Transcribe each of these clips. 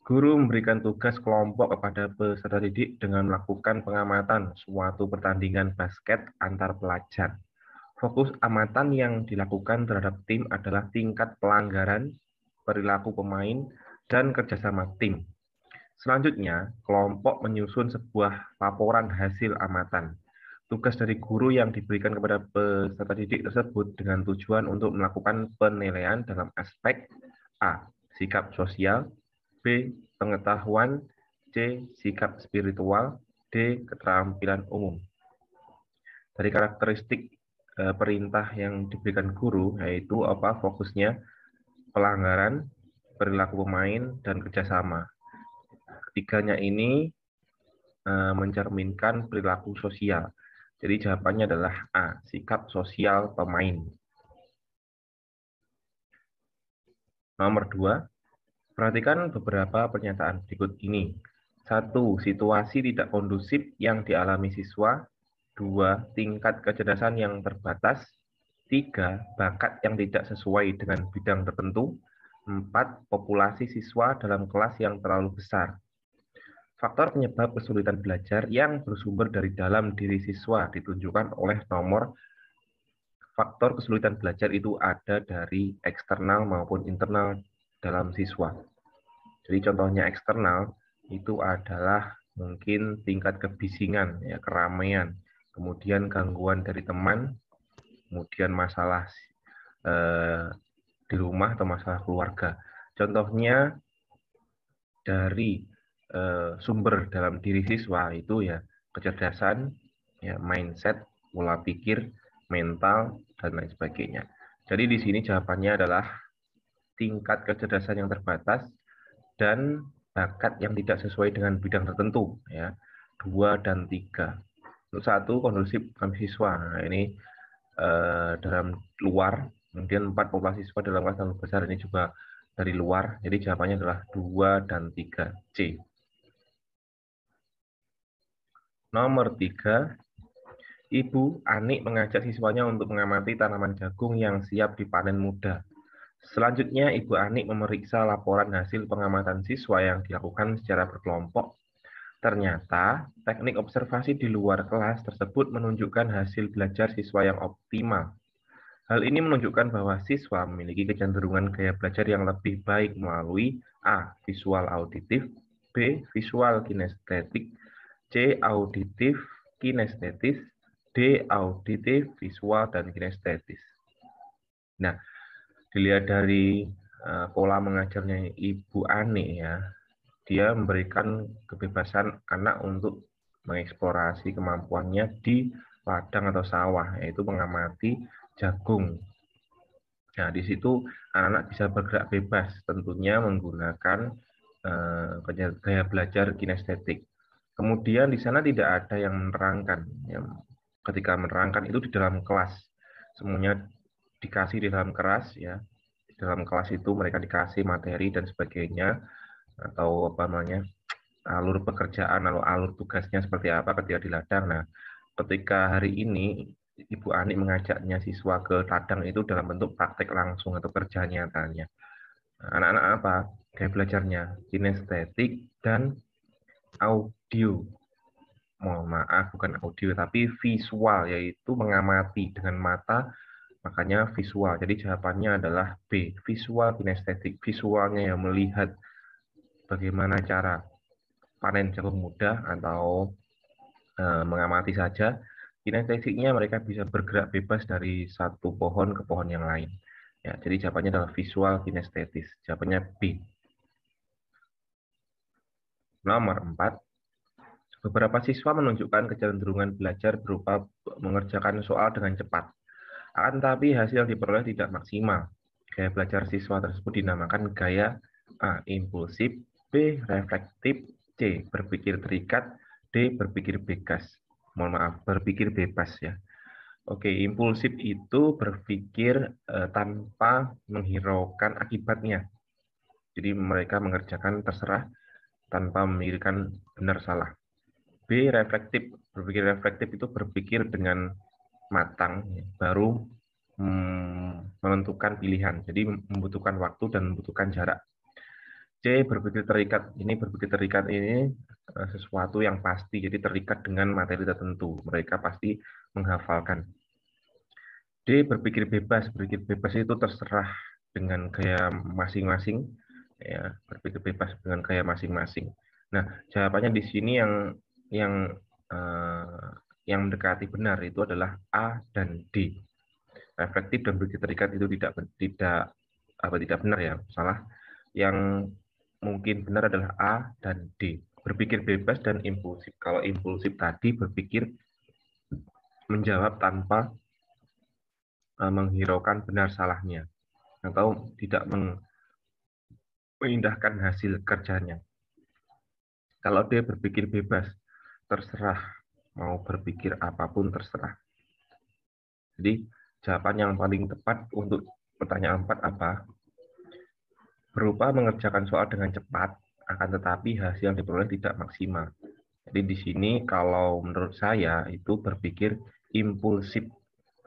Guru memberikan tugas kelompok kepada peserta didik dengan melakukan pengamatan suatu pertandingan basket antar pelajar. Fokus amatan yang dilakukan terhadap tim adalah tingkat pelanggaran, perilaku pemain, dan kerjasama tim. Selanjutnya, kelompok menyusun sebuah laporan hasil amatan. Tugas dari guru yang diberikan kepada peserta didik tersebut dengan tujuan untuk melakukan penilaian dalam aspek A. Sikap sosial, B. Pengetahuan, C. Sikap spiritual, D. Keterampilan umum. Dari karakteristik perintah yang diberikan guru, yaitu fokusnya pelanggaran, perilaku pemain, dan kerjasama. Ketiganya ini mencerminkan perilaku sosial. Jadi jawabannya adalah A. Sikap sosial pemain. Nomor 2. Perhatikan beberapa pernyataan berikut ini. 1. Situasi tidak kondusif yang dialami siswa. 2. Tingkat kecerdasan yang terbatas. 3. Bakat yang tidak sesuai dengan bidang tertentu. 4. Populasi siswa dalam kelas yang terlalu besar. Faktor penyebab kesulitan belajar yang bersumber dari dalam diri siswa ditunjukkan oleh nomor. Faktor kesulitan belajar itu ada dari eksternal maupun internal dalam siswa. Jadi contohnya eksternal itu adalah mungkin tingkat kebisingan, ya, keramaian, kemudian gangguan dari teman, kemudian masalah di rumah atau masalah keluarga. Contohnya dari sumber dalam diri siswa itu ya kecerdasan, ya mindset, pola pikir, mental, dan lain sebagainya. Jadi di sini jawabannya adalah tingkat kecerdasan yang terbatas dan bakat yang tidak sesuai dengan bidang tertentu, ya. 2 dan 3. Untuk 1 kondusif kami siswa. Nah, ini dalam luar, kemudian 4 populasi siswa dalam kelas terlalu besar, ini juga dari luar. Jadi jawabannya adalah 2 dan 3 C. Nomor 3, Ibu Anik mengajak siswanya untuk mengamati tanaman jagung yang siap dipanen muda. Selanjutnya, Ibu Anik memeriksa laporan hasil pengamatan siswa yang dilakukan secara berkelompok. Ternyata, teknik observasi di luar kelas tersebut menunjukkan hasil belajar siswa yang optimal. Hal ini menunjukkan bahwa siswa memiliki kecenderungan gaya belajar yang lebih baik melalui A. Visual auditif, B. Visual kinestetik, C. Auditif kinestetis, D. Auditif, visual, dan kinestetis. Nah, dilihat dari pola mengajarnya Ibu Ani, ya, dia memberikan kebebasan anak untuk mengeksplorasi kemampuannya di ladang atau sawah, yaitu mengamati jagung. Nah, di situ anak-anak bisa bergerak bebas, tentunya menggunakan gaya belajar kinestetik. Kemudian di sana tidak ada yang menerangkan. Ya, ketika menerangkan itu di dalam kelas, semuanya dikasih di dalam kelas, ya. Di dalam kelas itu mereka dikasih materi dan sebagainya, atau apa namanya, alur pekerjaan atau alur tugasnya seperti apa ketika di ladang. Nah, ketika hari ini Ibu Ani mengajaknya siswa ke ladang itu dalam bentuk praktek langsung atau kerja nyatanya. Anak-anak apa? Gaya belajarnya kinestetik dan audio. Mohon maaf, bukan audio, tapi visual, yaitu mengamati dengan mata, makanya visual. Jadi jawabannya adalah B, visual kinestetik. Visualnya yang melihat bagaimana cara panen jagung muda atau mengamati saja. Kinestetiknya mereka bisa bergerak bebas dari satu pohon ke pohon yang lain. Ya, jadi jawabannya adalah visual kinestetis. Jawabannya B. Nomor 4. Beberapa siswa menunjukkan kecenderungan belajar berupa mengerjakan soal dengan cepat. Akan tetapi hasil yang diperoleh tidak maksimal. Gaya belajar siswa tersebut dinamakan gaya A. Impulsif, B. Reflektif, C. Berpikir terikat, D. Berpikir bebas. Mohon maaf, berpikir bebas, ya. Oke, impulsif itu berpikir tanpa menghiraukan akibatnya. Jadi mereka mengerjakan terserah tanpa memikirkan benar salah. B. Reflektif. Berpikir reflektif itu berpikir dengan matang, baru menentukan pilihan. Jadi membutuhkan waktu dan membutuhkan jarak. C, berpikir terikat. Ini berpikir terikat ini sesuatu yang pasti, jadi terikat dengan materi tertentu. Mereka pasti menghafalkan. D, berpikir bebas. Berpikir bebas itu terserah dengan gaya masing-masing. Ya, berpikir bebas dengan gaya masing-masing. Nah, jawabannya di sini yang eh, yang mendekati benar itu adalah A dan D. Reflektif dan berpikir terikat itu tidak benar ya, salah. Yang mungkin benar adalah A dan D. Berpikir bebas dan impulsif. Kalau impulsif tadi berpikir menjawab tanpa menghiraukan benar salahnya atau tidak mengindahkan hasil kerjanya. Kalau dia berpikir bebas, terserah mau berpikir apapun terserah. Jadi jawaban yang paling tepat untuk pertanyaan 4 apa? Berupa mengerjakan soal dengan cepat, akan tetapi hasil yang diperoleh tidak maksimal. Jadi di sini kalau menurut saya itu berpikir impulsif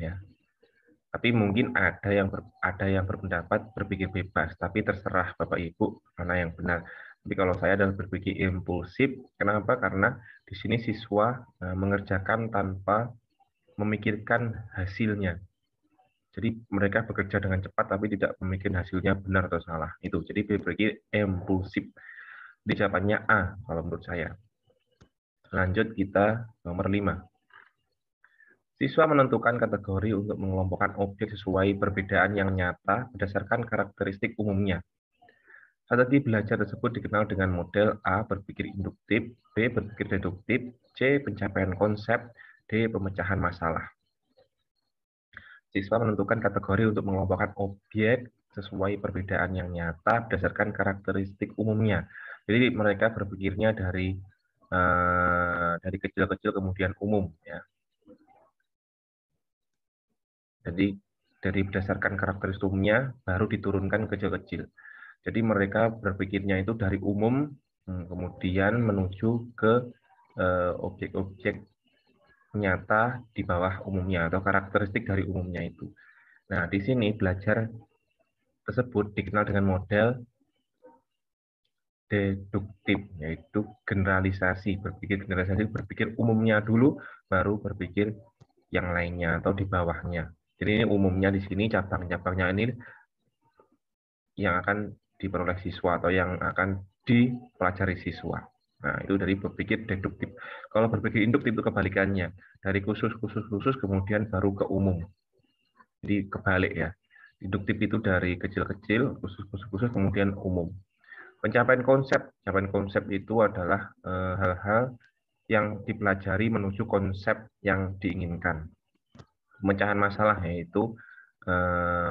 ya. Tapi mungkin ada yang berpendapat berpikir bebas, tapi terserah Bapak Ibu mana yang benar. Tapi kalau saya adalah berpikir impulsif, kenapa? Karena di sini siswa mengerjakan tanpa memikirkan hasilnya. Jadi mereka bekerja dengan cepat tapi tidak memikirkan hasilnya benar atau salah. Itu. Jadi berpikir impulsif. Di jawabannya A kalau menurut saya. Lanjut kita nomor 5. Siswa menentukan kategori untuk mengelompokkan objek sesuai perbedaan yang nyata berdasarkan karakteristik umumnya. Strategi belajar tersebut dikenal dengan model A. Berpikir induktif, B. Berpikir deduktif, C. Pencapaian konsep, D. Pemecahan masalah. Siswa menentukan kategori untuk mengelompokkan objek sesuai perbedaan yang nyata berdasarkan karakteristik umumnya. Jadi mereka berpikirnya dari kecil-kecil kemudian umum ya. Jadi dari berdasarkan karakteristik umumnya baru diturunkan kecil-kecil. Jadi mereka berpikirnya itu dari umum kemudian menuju ke objek-objek nyata di bawah umumnya atau karakteristik dari umumnya itu. Nah, di sini belajar tersebut dikenal dengan model deduktif, yaitu generalisasi, berpikir umumnya dulu, baru berpikir yang lainnya atau di bawahnya. Jadi ini umumnya di sini, cabang-cabangnya ini yang akan diperoleh siswa atau yang akan dipelajari siswa. Nah, itu dari berpikir deduktif. Kalau berpikir induktif itu kebalikannya. Dari khusus kemudian baru ke umum. Jadi kebalik ya. Induktif itu dari kecil-kecil, khusus kemudian umum. Pencapaian konsep itu adalah hal-hal yang dipelajari menuju konsep yang diinginkan. Pemecahan masalah yaitu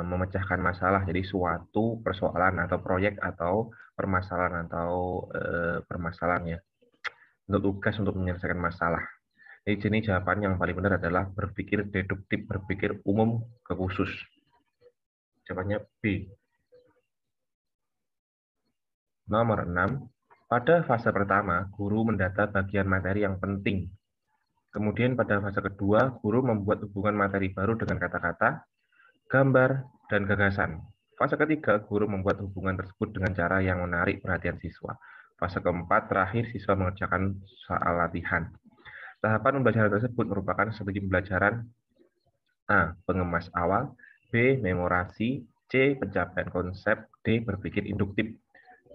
memecahkan masalah, jadi suatu persoalan atau proyek atau permasalahan ya, untuk tugas untuk menyelesaikan masalah. Jadi sini jawaban yang paling benar adalah berpikir deduktif, berpikir umum ke khusus. Jawabannya B. Nomor 6. Pada fase pertama, guru mendata bagian materi yang penting. Kemudian pada fase kedua, guru membuat hubungan materi baru dengan kata-kata, gambar, dan gagasan. Fase ketiga, guru membuat hubungan tersebut dengan cara yang menarik perhatian siswa. Fase keempat, terakhir siswa mengerjakan soal latihan. Tahapan pembelajaran tersebut merupakan strategi pembelajaran A. Pengemas awal, B. Memorasi, C. Pencapaian konsep, D. Berpikir induktif.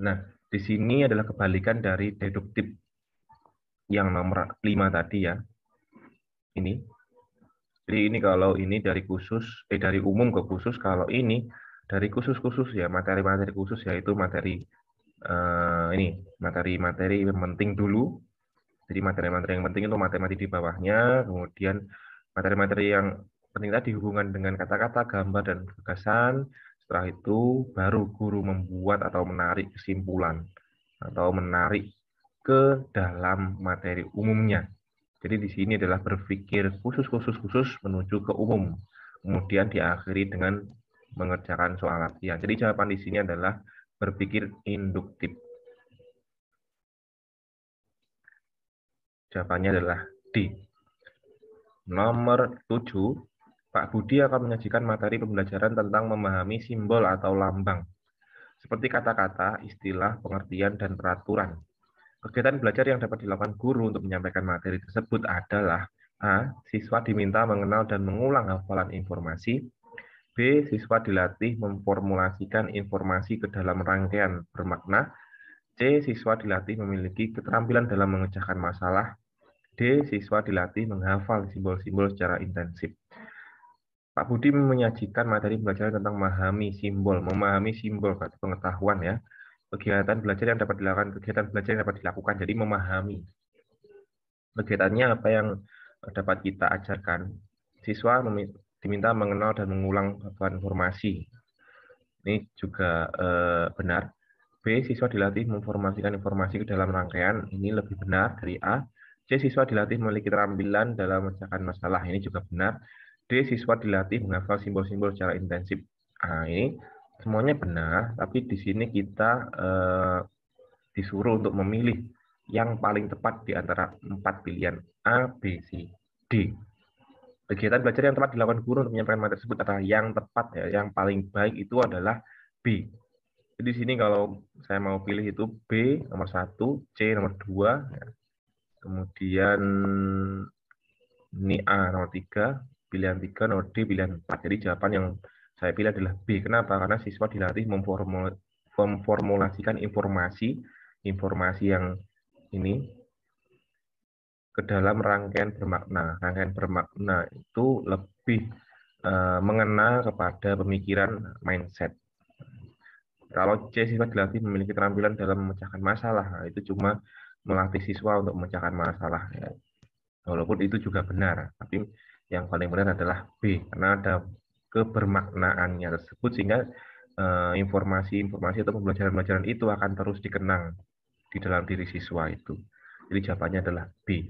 Nah, di sini adalah kebalikan dari deduktif yang nomor 5 tadi ya. Ini. Jadi ini kalau ini dari dari umum ke khusus, kalau ini dari khusus ya, materi-materi khusus yaitu materi materi-materi yang penting dulu. Jadi materi-materi yang penting itu materi di bawahnya, kemudian materi-materi yang penting tadi hubungan dengan kata-kata, gambar, dan gagasan. Setelah itu baru guru membuat atau menarik kesimpulan atau menarik ke dalam materi umumnya. Jadi di sini adalah berpikir khusus menuju ke umum. Kemudian diakhiri dengan mengerjakan soal latihan. Jadi jawaban di sini adalah berpikir induktif. Jawabannya adalah D. Nomor 7, Pak Budi akan menyajikan materi pembelajaran tentang memahami simbol atau lambang. seperti kata-kata, istilah, pengertian, dan peraturan. Kegiatan belajar yang dapat dilakukan guru untuk menyampaikan materi tersebut adalah A. Siswa diminta mengenal dan mengulang hafalan informasi. B. Siswa dilatih memformulasikan informasi ke dalam rangkaian bermakna. C. Siswa dilatih memiliki keterampilan dalam memecahkan masalah. D. Siswa dilatih menghafal simbol-simbol secara intensif. Pak Budi menyajikan materi pembelajaran tentang memahami simbol berarti pengetahuan ya. Kegiatan belajar yang dapat dilakukan, jadi memahami. Kegiatannya apa yang dapat kita ajarkan? Siswa diminta mengenal dan mengulang hafalan informasi. Ini juga benar. B. Siswa dilatih memformasikan informasi ke dalam rangkaian. Ini lebih benar dari A. C. Siswa dilatih memiliki keterampilan dalam memecahkan masalah. Ini juga benar. D. Siswa dilatih menghafal simbol-simbol secara intensif. Nah, ini semuanya benar, tapi di sini kita disuruh untuk memilih yang paling tepat di antara 4 pilihan A, B, C, D. Kegiatan belajar yang tepat dilakukan guru untuk menyampaikan materi tersebut adalah yang tepat ya, yang paling baik itu adalah B. Jadi di sini kalau saya mau pilih itu B nomor 1, C nomor 2, ya. Kemudian ini A nomor 3, pilihan 3, nomor D pilihan 4. Jadi jawaban yang saya pilih adalah B. Kenapa? Karena siswa dilatih memformulasikan informasi yang ini ke dalam rangkaian bermakna. Rangkaian bermakna itu lebih mengena kepada pemikiran mindset. Kalau C, siswa dilatih memiliki keterampilan dalam memecahkan masalah, nah, itu cuma melatih siswa untuk memecahkan masalah. Ya. Walaupun itu juga benar, tapi yang paling benar adalah B, karena ada kebermaknaannya tersebut, sehingga informasi-informasi atau pembelajaran-pembelajaran itu akan terus dikenang di dalam diri siswa itu. Jadi jawabannya adalah B.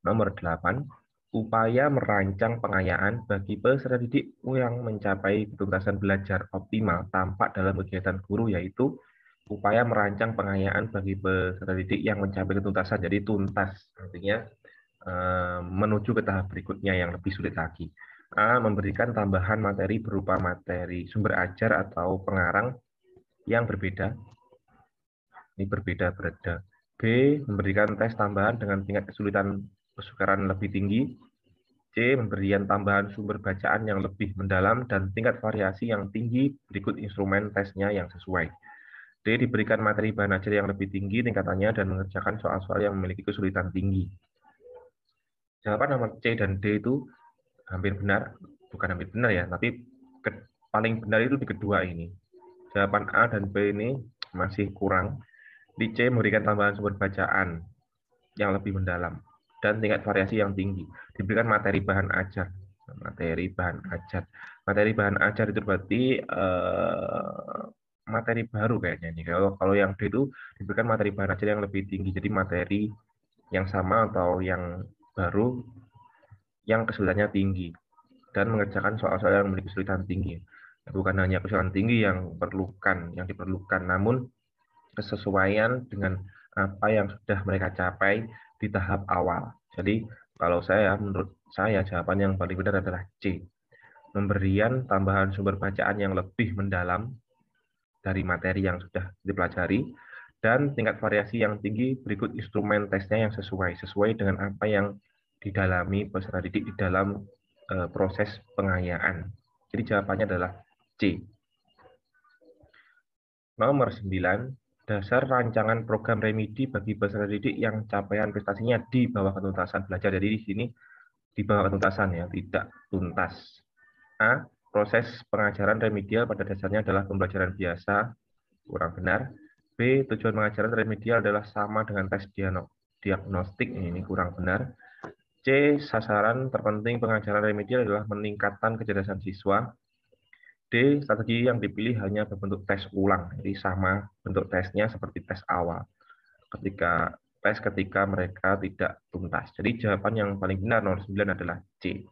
Nomor 8, upaya merancang pengayaan bagi peserta didik yang mencapai ketuntasan belajar optimal tampak dalam kegiatan guru, yaitu upaya merancang pengayaan bagi peserta didik yang mencapai ketuntasan. Jadi tuntas, artinya menuju ke tahap berikutnya yang lebih sulit lagi. A. Memberikan tambahan materi berupa materi sumber ajar atau pengarang yang berbeda. Ini berbeda berada. B. Memberikan tes tambahan dengan tingkat kesukaran lebih tinggi. C. Pemberian tambahan sumber bacaan yang lebih mendalam dan tingkat variasi yang tinggi berikut instrumen tesnya yang sesuai. D. Diberikan materi bahan ajar yang lebih tinggi tingkatannya dan mengerjakan soal-soal yang memiliki kesulitan tinggi. Jawaban nomor C dan D itu hampir benar, bukan hampir benar ya, tapi paling benar itu di kedua ini. Jawaban A dan B ini masih kurang. Di C memberikan tambahan sumber bacaan yang lebih mendalam dan tingkat variasi yang tinggi. Diberikan materi bahan ajar. Materi bahan ajar itu berarti materi baru kayaknya ini. Kalau yang D itu diberikan materi bahan ajar yang lebih tinggi. Jadi materi yang sama atau yang baru yang kesulitannya tinggi dan mengerjakan soal-soal yang memiliki kesulitan tinggi. Bukan hanya kesulitan tinggi yang diperlukan, namun kesesuaian dengan apa yang sudah mereka capai di tahap awal. Jadi menurut saya jawaban yang paling benar adalah C. Memberian tambahan sumber bacaan yang lebih mendalam dari materi yang sudah dipelajari dan tingkat variasi yang tinggi berikut instrumen tesnya yang sesuai dengan apa yang didalami peserta didik di dalam proses pengayaan. Jadi jawabannya adalah C. Nomor 9, dasar rancangan program remedi bagi peserta didik yang capaian prestasinya di bawah ketuntasan belajar. Jadi di sini di bawah ketuntasan ya, tidak tuntas. A. Proses pengajaran remedial pada dasarnya adalah pembelajaran biasa, kurang benar. B. Tujuan pengajaran remedial adalah sama dengan tes diagnostik, ini kurang benar. C. Sasaran terpenting pengajaran remedial adalah meningkatkan kecerdasan siswa. D. Strategi yang dipilih hanya berbentuk tes ulang, jadi sama bentuk tesnya seperti tes awal ketika mereka tidak tuntas. Jadi jawaban yang paling benar nomor 9 adalah C.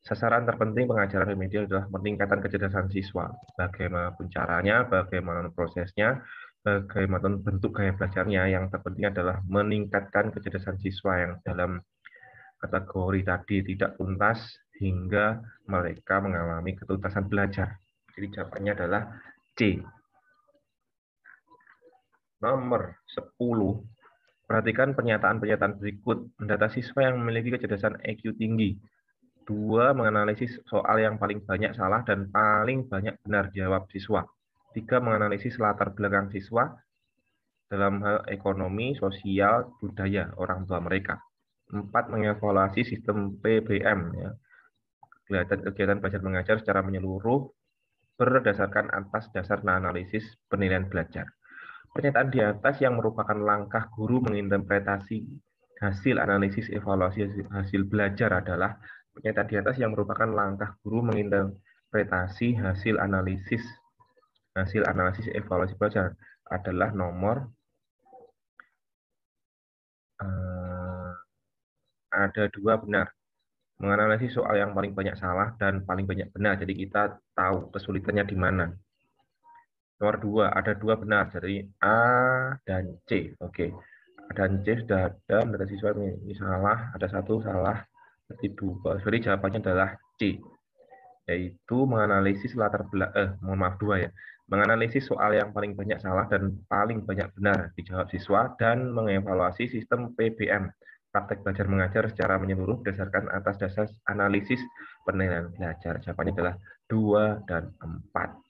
Sasaran terpenting pengajaran remedial adalah meningkatkan kecerdasan siswa. Bagaimana caranya, bagaimana prosesnya, bagaimana bentuk gaya belajarnya, yang terpenting adalah meningkatkan kecerdasan siswa yang dalam kategori tadi tidak tuntas hingga mereka mengalami ketuntasan belajar. Jadi jawabannya adalah C. Nomor 10. Perhatikan pernyataan-pernyataan berikut. Mendata siswa yang memiliki kecerdasan EQ tinggi. 2. Menganalisis soal yang paling banyak salah dan paling banyak benar jawab siswa. 3. Menganalisis latar belakang siswa dalam hal ekonomi, sosial, budaya orang tua mereka. 4. Mengevaluasi sistem PBM. Ya. Kegiatan belajar mengajar secara menyeluruh berdasarkan atas dasar analisis penilaian belajar. Pernyataan di atas yang merupakan langkah guru menginterpretasi hasil analisis evaluasi hasil belajar adalah pernyataan di atas yang merupakan langkah guru menginterpretasi hasil analisis evaluasi belajar adalah nomor ada 2 benar. Menganalisis soal yang paling banyak salah dan paling banyak benar. Jadi kita tahu kesulitannya di mana. Nomor 2, ada 2 benar, jadi A dan C. Oke, A dan C sudah ada, data siswa ini salah, ada 1 salah, berarti 2. Jadi jawabannya adalah C, yaitu menganalisis latar belakang, mohon maaf 2 ya, menganalisis soal yang paling banyak salah dan paling banyak benar dijawab siswa, dan mengevaluasi sistem PBM, praktek belajar mengajar secara menyeluruh berdasarkan atas dasar analisis penilaian belajar. Jawabannya adalah 2 dan 4.